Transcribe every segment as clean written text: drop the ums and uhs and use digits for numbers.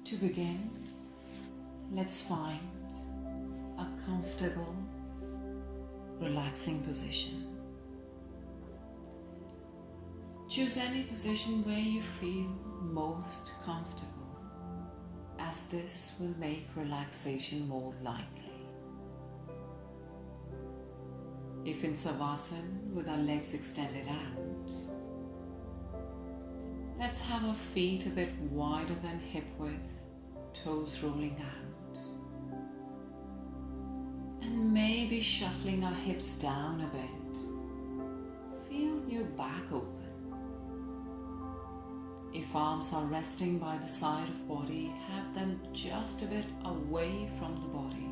To begin, let's find a comfortable, relaxing position. Choose any position where you feel most comfortable, as this will make relaxation more likely. If in Savasana with our legs extended out, let's have our feet a bit wider than hip width, toes rolling out, and maybe shuffling our hips down a bit. Feel your back open. If arms are resting by the side of body, have them just a bit away from the body,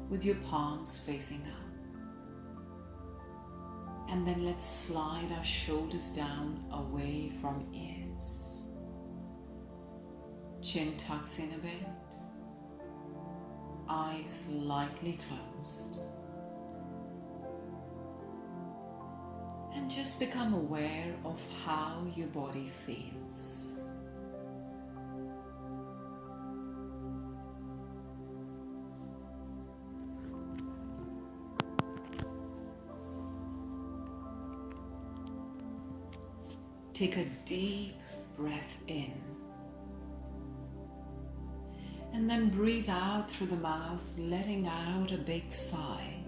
with your palms facing up. And then let's slide our shoulders down away from ears. Chin tucks in a bit. Eyes lightly closed. And just become aware of how your body feels. Take a deep breath in, and then breathe out through the mouth, letting out a big sigh,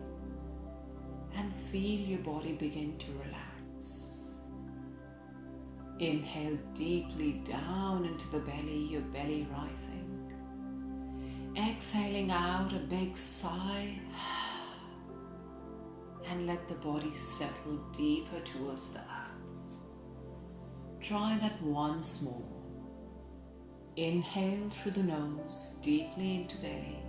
and feel your body begin to relax. Inhale deeply down into the belly, your belly rising. Exhaling out a big sigh, and let the body settle deeper towards the earth. Try that once more. Inhale through the nose, deeply into belly.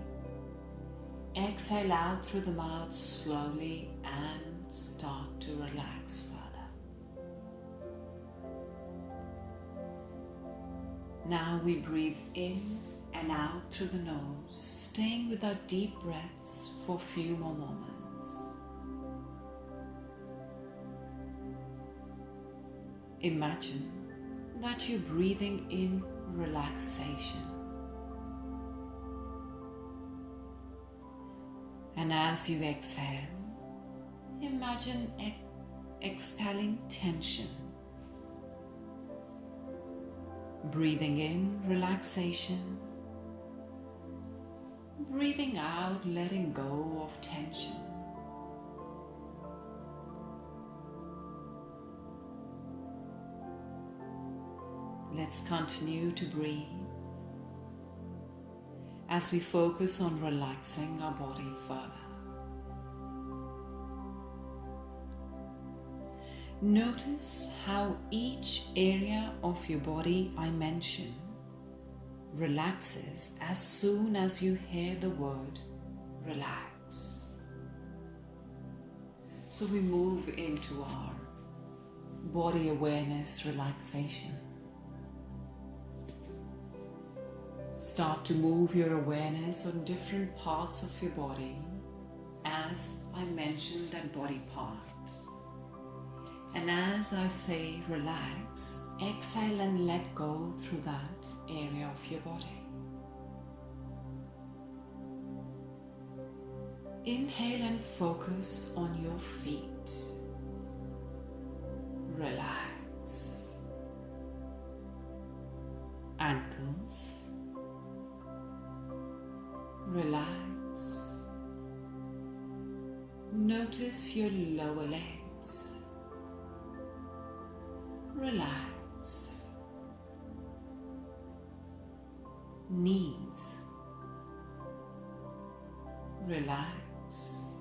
Exhale out through the mouth slowly and start to relax further. Now we breathe in and out through the nose, staying with our deep breaths for a few more moments. Imagine that you're breathing in relaxation. And as you exhale, imagine expelling tension. Breathing in relaxation. Breathing out, letting go of tension. Let's continue to breathe as we focus on relaxing our body further. Notice how each area of your body I mention relaxes as soon as you hear the word relax. So we move into our body awareness relaxation. Start to move your awareness on different parts of your body as I mention that body part. And as I say relax, exhale and let go through that area of your body. Inhale and focus on your feet. Relax. Ankles. Relax. Notice your lower legs. Relax. Knees. Relax.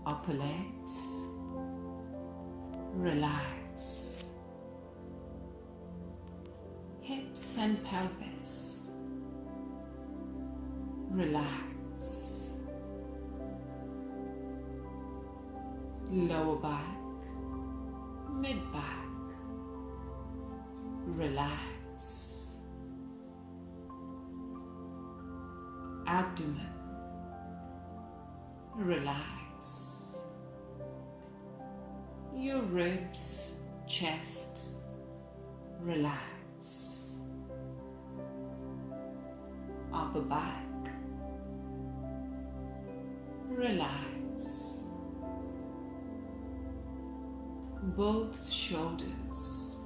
Upper legs. Relax. Hips and pelvis. Relax. Lower back, mid-back. Relax. Abdomen. Relax. Your ribs, chest. Relax. upper back. Relax. Both shoulders.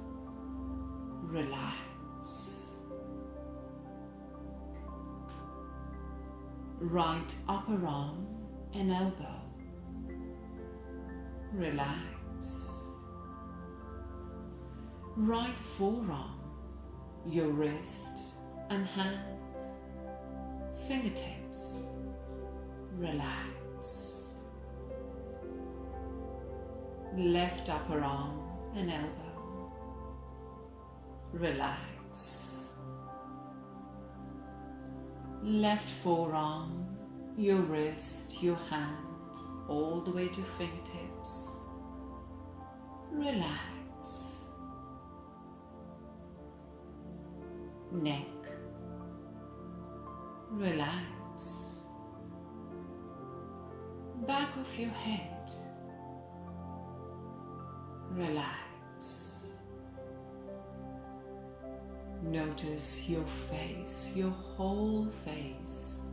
Relax. Right upper arm and elbow. Relax. Right forearm, your wrist and hand, fingertips. Relax. Left upper arm and elbow. Relax. Left forearm, your wrist, your hand, all the way to fingertips. Relax. Neck. Relax. Back of your head. Relax. Notice your face, your whole face.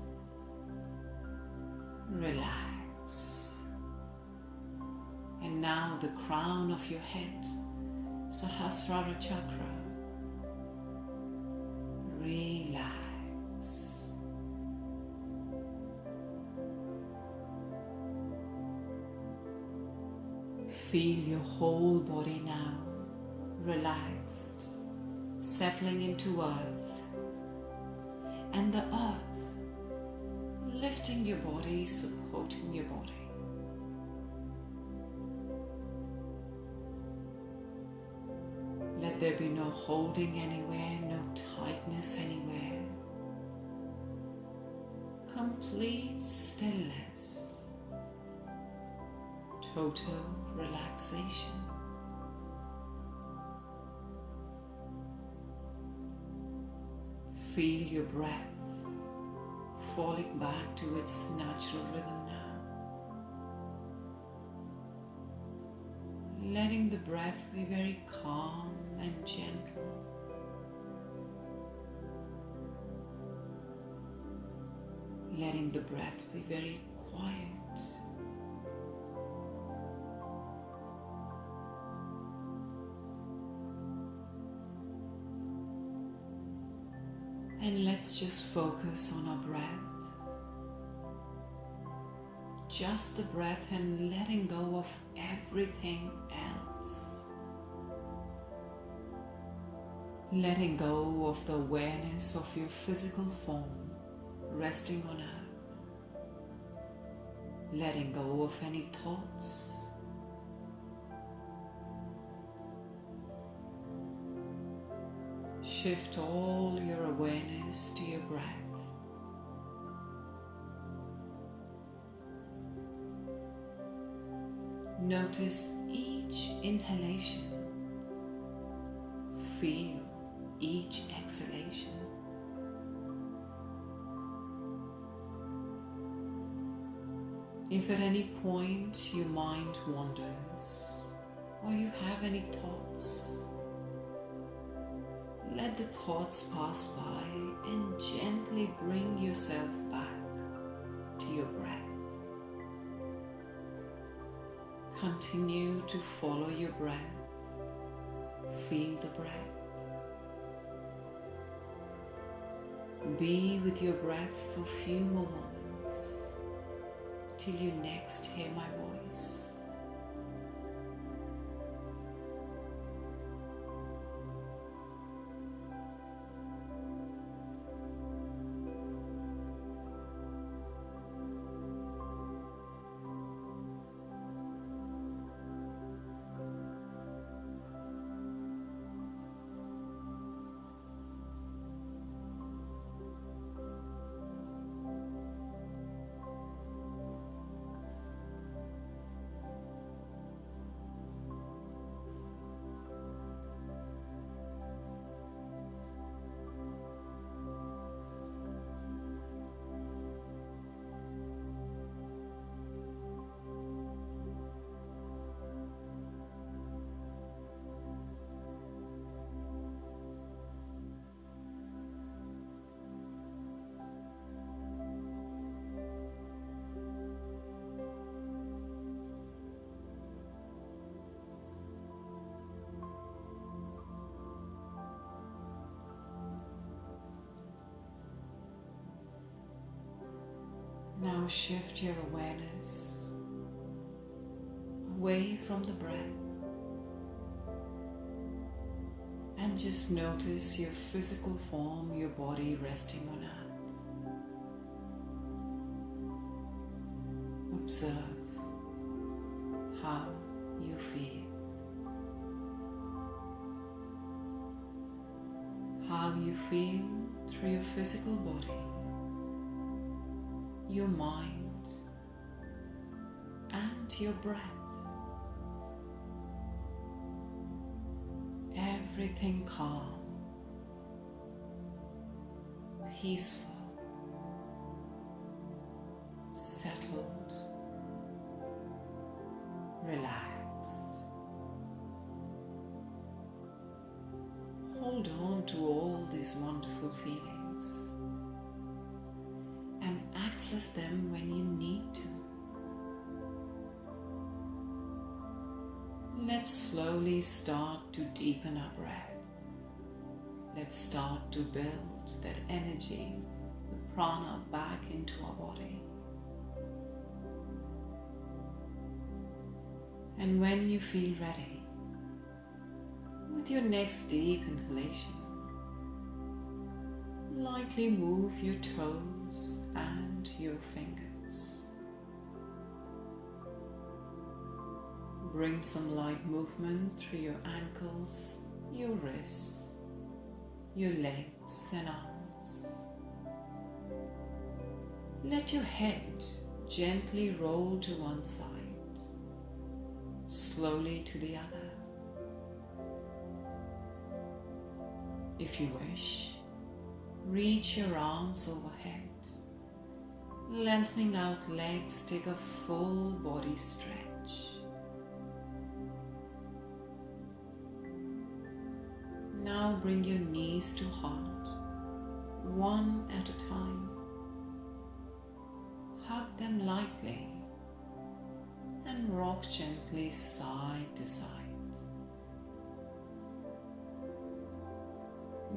Relax. And now the crown of your head, Sahasrara chakra. Relax. Feel your whole body now relaxed, settling into earth, and the earth lifting your body, supporting your body. Let there be no holding anywhere, no tightness anywhere. Complete stillness. Total relaxation. Feel your breath falling back to its natural rhythm now. Letting the breath be very calm and gentle. Letting the breath be very quiet. And let's just focus on our breath. Just the breath and letting go of everything else. Letting go of the awareness of your physical form resting on earth. Letting go of any thoughts. Shift all your awareness to your breath. Notice each inhalation. Feel each exhalation. If at any point your mind wanders or you have any thoughts, let the thoughts pass by and gently bring yourself back to your breath. Continue to follow your breath. Feel the breath. Be with your breath for a few more moments till you next hear my voice. Now shift your awareness away from the breath and just notice your physical form, your body resting on earth. Observe how you feel. How you feel through your physical body, your mind, and your breath. Everything calm, peaceful, settled, relaxed. Hold on to all these wonderful feelings and access them when you need to. Let's slowly start to deepen our breath. Let's start to build that energy, the prana, back into our body. And when you feel ready, with your next deep inhalation, lightly move your toes and your fingers. Bring some light movement through your ankles, your wrists, your legs and arms. Let your head gently roll to one side, slowly to the other. If you wish, reach your arms overhead, lengthening out legs, take a full body stretch. Now bring your knees to heart, one at a time. Hug them lightly and rock gently side to side.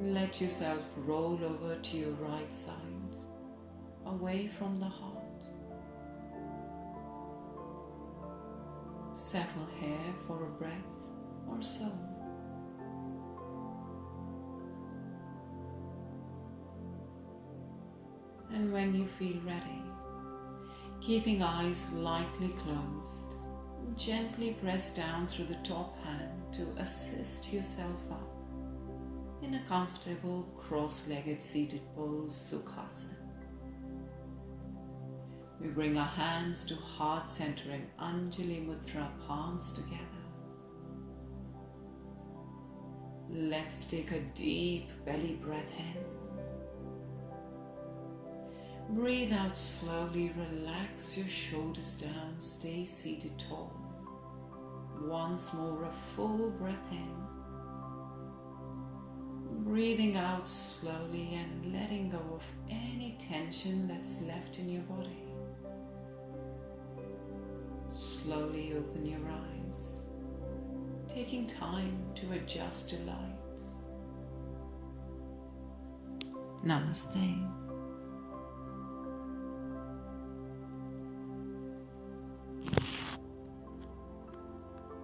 Let yourself roll over to your right side, away from the heart. Settle here for a breath or so. And when you feel ready, keeping eyes lightly closed, gently press down through the top hand to assist yourself up in a comfortable cross-legged seated pose, Sukhasana. We bring our hands to heart center in Anjali Mudra, palms together. Let's take a deep belly breath in. Breathe out slowly, relax your shoulders down, stay seated tall. Once more, a full breath in. Breathing out slowly and letting go of any tension that's left in your body. Slowly open your eyes, taking time to adjust to light. Namaste.